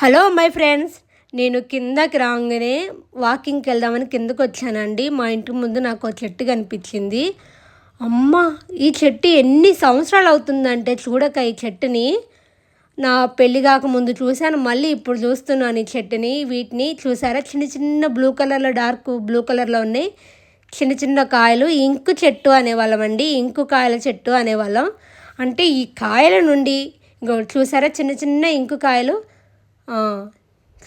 Hello my friends, నేను కిందకి రాగానే వాకింగ్కి వెళ్దామని కిందకు వచ్చానండి. మా ఇంటి ముందు నాకు ఒక చెట్టు కనిపించింది. అమ్మ, ఈ చెట్టు ఎన్ని సంవత్సరాలు అవుతుందంటే చూడక ఈ చెట్టుని నా పెళ్ళి కాకముందు చూశాను, మళ్ళీ ఇప్పుడు చూస్తున్నాను ఈ చెట్టుని. వీటిని చూసారా, చిన్న చిన్న బ్లూ కలర్లో, డార్క్ బ్లూ కలర్లో ఉన్నాయి చిన్న చిన్న కాయలు. ఇంకు చెట్టు అనేవాళ్ళం అండి, ఇంకు కాయల చెట్టు అనేవాళ్ళం. అంటే ఈ కాయల నుండి ఇంకో చూసారా చిన్న చిన్న ఇంకు కాయలు.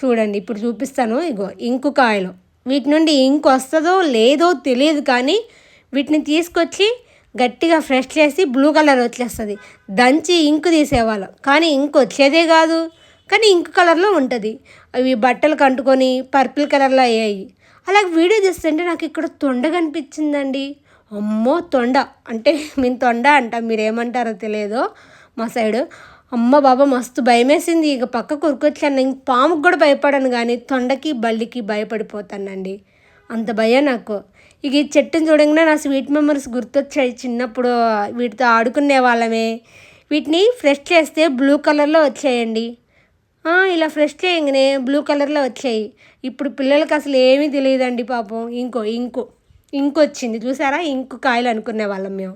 చూడండి, ఇప్పుడు చూపిస్తాను. ఇగో ఇంకు కాయలు, వీటి నుండి ఇంకు వస్తుందో లేదో తెలియదు, కానీ వీటిని తీసుకొచ్చి గట్టిగా ఫ్రెష్ చేసి బ్లూ కలర్ వచ్చేస్తుంది. దంచి ఇంకు తీసేవాళ్ళం, కానీ ఇంకు వచ్చేదే కాదు, కానీ ఇంకు కలర్లో ఉంటుంది. అవి బట్టలు కంటుకొని పర్పుల్ కలర్లో అయ్యాయి. అలాగే వీడియో చూస్తుంటే నాకు ఇక్కడ తొండ కనిపించిందండి. అమ్మో, తొండ అంటే మేము తొండ అంటాం, మీరేమంటారో తెలియదు మా సైడు. అమ్మ బాబా, మస్తు భయమేసింది. ఇక పక్క కొరుకొచ్చాను. ఇంక పాముకు కూడా భయపడాను, కానీ తొండకి బల్లికి భయపడిపోతానండి, అంత భయం నాకు. ఇక ఈ చెట్టుని చూడంగానే నా స్వీట్ మెమరీస్ గుర్తొచ్చాయి. చిన్నప్పుడు వీటితో ఆడుకునే వాళ్ళమే. వీటిని ఫ్రెష్ చేస్తే బ్లూ కలర్లో వచ్చాయండి. ఇలా ఫ్రెష్ చేయగానే బ్లూ కలర్లో వచ్చాయి. ఇప్పుడు పిల్లలకి అసలు ఏమీ తెలియదండి పాపం. ఇంకు వచ్చింది చూసారా, ఇంకు కాయలు అనుకునే వాళ్ళం మేము.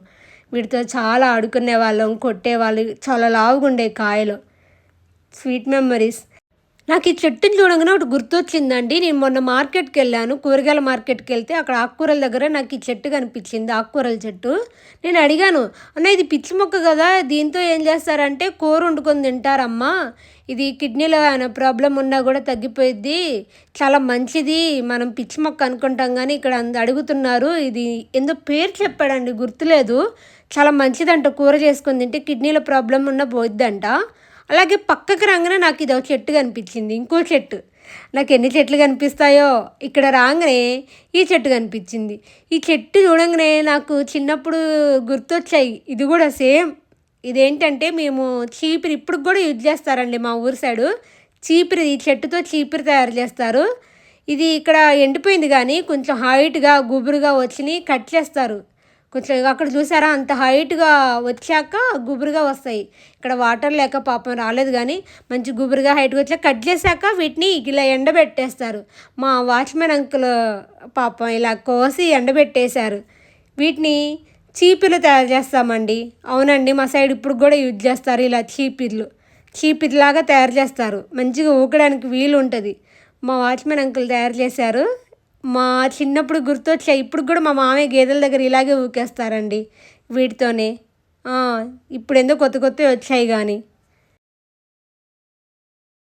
వీటితో చాలా ఆడుకునే వాళ్ళం, కొట్టేవాళ్ళు. చాలా లావుగా ఉండే కాయలు. Sweet memories. నాకు ఈ చెట్టుని చూడగానే ఒకటి గుర్తొచ్చిందండి. నేను మొన్న మార్కెట్కి వెళ్ళాను, కూరగాయల మార్కెట్కి వెళ్తే అక్కడ ఆకుకూరల దగ్గర నాకు ఈ చెట్టు కనిపించింది, ఆకుకూరల చెట్టు. నేను అడిగాను, అన్న ఇది పిచ్చి మొక్క కదా, దీంతో ఏం చేస్తారంటే కూర వండుకొని తింటారమ్మా, ఇది కిడ్నీలో ఏమైనా ప్రాబ్లం ఉన్నా కూడా తగ్గిపోయిద్ది, చాలా మంచిది, మనం పిచ్చి మొక్క అనుకుంటాం కానీ ఇక్కడ అడుగుతున్నారు. ఇది ఏందో పేరు చెప్పాడండి, గుర్తులేదు. చాలా మంచిదంట, కూర చేసుకొని తింటే కిడ్నీలో ప్రాబ్లం ఉన్నా పోయిద్దంట. అలాగే పక్కకి రాగానే నాకు ఇది ఒక చెట్టు కనిపించింది, ఇంకో చెట్టు. నాకు ఎన్ని చెట్లు కనిపిస్తాయో, ఇక్కడ రాగానే ఈ చెట్టు కనిపించింది. ఈ చెట్టు చూడంగానే నాకు చిన్నప్పుడు గుర్తొచ్చాయి. ఇది కూడా సేమ్. ఇదేంటంటే మేము చీపిరి ఇప్పుడు కూడా యూజ్ చేస్తారండి మా ఊరి సైడు. చీపిరి, ఈ చెట్టుతో చీపిరి తయారు చేస్తారు. ఇది ఇక్కడ ఎండిపోయింది, కానీ కొంచెం హైట్గా గుబురుగా వచ్చినాయి, కట్ చేస్తారు. కొంచెం అక్కడ చూసారా, అంత హైట్గా వచ్చాక గుబురుగా వస్తాయి. ఇక్కడ వాటర్ లేక పాపం రాలేదు, కానీ మంచి గుబురుగా హైట్గా వచ్చాక కట్ చేశాక వీటిని ఇలా ఎండబెట్టేస్తారు. మా వాచ్మెన్ అంకుల్ పాపం ఇలా కోసి ఎండబెట్టేశారు. వీటిని చీపిర్లు తయారు చేస్తామండి. అవునండి, మా సైడ్ ఇప్పుడు కూడా యూజ్ చేస్తారు. ఇలా చీపిర్లాగా తయారు చేస్తారు, మంచిగా ఊకడానికి వీలు ఉంటుంది. మా వాచ్మెన్ అంకుల్ తయారు చేశారు. మా చిన్నప్పుడు గుర్తొచ్చాయి. ఇప్పుడు కూడా మా మామయ్య గేదెల దగ్గర ఇలాగే ఊకేస్తారండి వీటితోనే. ఇప్పుడు ఎందుకు కొత్త కొత్తవి వచ్చాయి కానీ